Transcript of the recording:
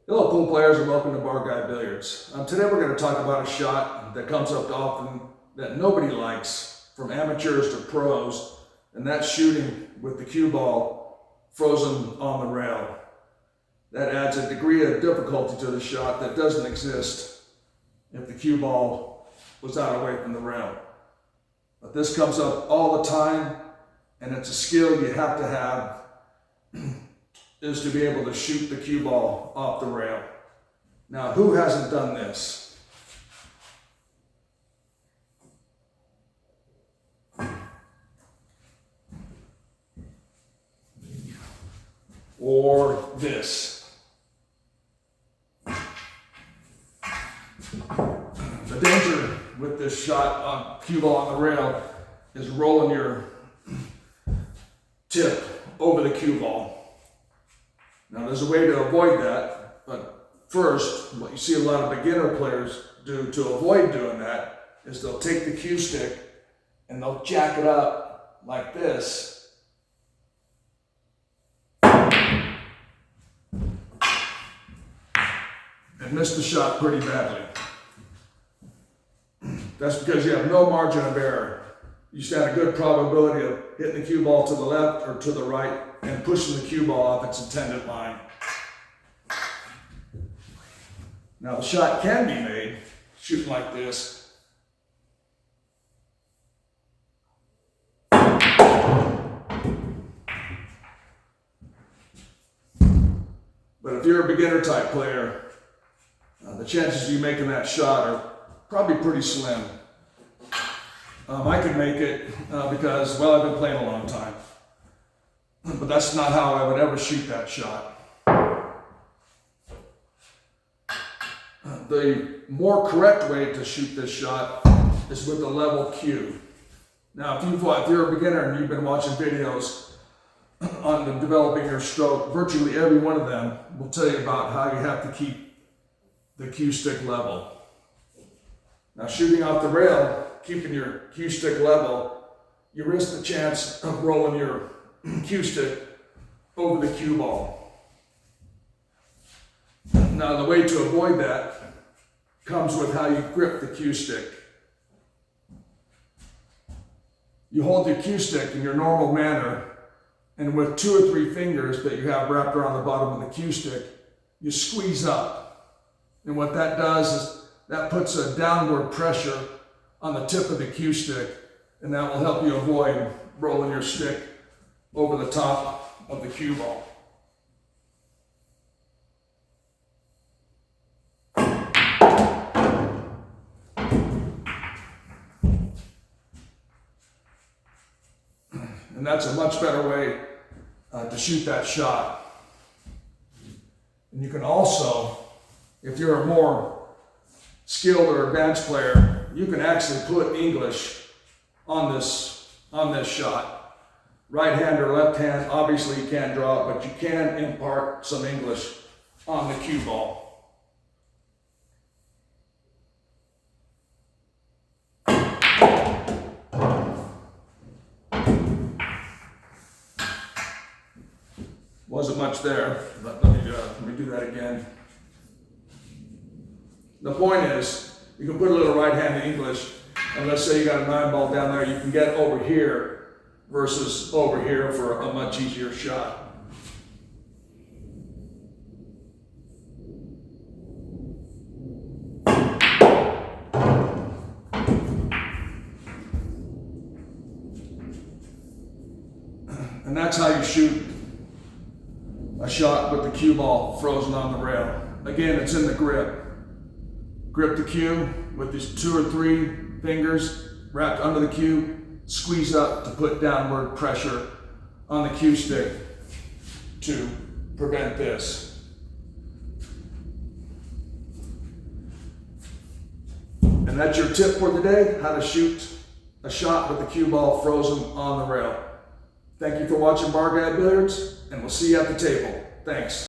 Hello pool players and welcome to Bar Guy Billiards. Today we're going to talk about a shot that comes up often that nobody likes, from amateurs to pros, and that's shooting with the cue ball frozen on the rail. That adds a degree of difficulty to the shot that doesn't exist if the cue ball was out away from the rail. But this comes up all the time, and it's a skill you have to have is to be able to shoot the cue ball off the rail. Now, who hasn't done this? Or this. The danger with this shot on cue ball on the rail is rolling your tip over the cue ball. Now there's a way to avoid that, but first, what you see a lot of beginner players do to avoid doing that is they'll take the cue stick and they'll jack it up like this. And miss the shot pretty badly. That's because you have no margin of error. You stand a good probability of hitting the cue ball to the left or to the right and pushing the cue ball off its intended line. Now the shot can be made shooting like this. But if you're a beginner type player, the chances of you making that shot are probably pretty slim. I could make it because, well, I've been playing a long time. But that's not how I would ever shoot that shot. The more correct way to shoot this shot is with a level cue. Now, if you're a beginner and you've been watching videos on developing your stroke, virtually every one of them will tell you about how you have to keep the cue stick level. Now, shooting off the rail, keeping your cue stick level, you risk the chance of rolling your cue stick over the cue ball. Now, the way to avoid that comes with how you grip the cue stick. You hold your cue stick in your normal manner, and with 2 or 3 fingers that you have wrapped around the bottom of the cue stick, you squeeze up. And what that does is that puts a downward pressure on the tip of the cue stick, and that will help you avoid rolling your stick over the top of the cue ball. And that's a much better way to shoot that shot. And you can also, if you're a more skilled or advanced player, you can actually put English on this shot. Right hand or left hand, obviously you can't draw it, but you can impart some English on the cue ball. Wasn't much there, but let me do that again. The point is, you can put a little right hand English, and let's say you got a 9-ball down there, you can get over here versus over here for a much easier shot. And that's how you shoot a shot with the cue ball frozen on the rail. Again, it's in the grip. Grip the cue with these 2 or 3 fingers wrapped under the cue. Squeeze up to put downward pressure on the cue stick to prevent this. And that's your tip for today, how to shoot a shot with the cue ball frozen on the rail. Thank you for watching Bar Guy Billiards, and we'll see you at the table. Thanks.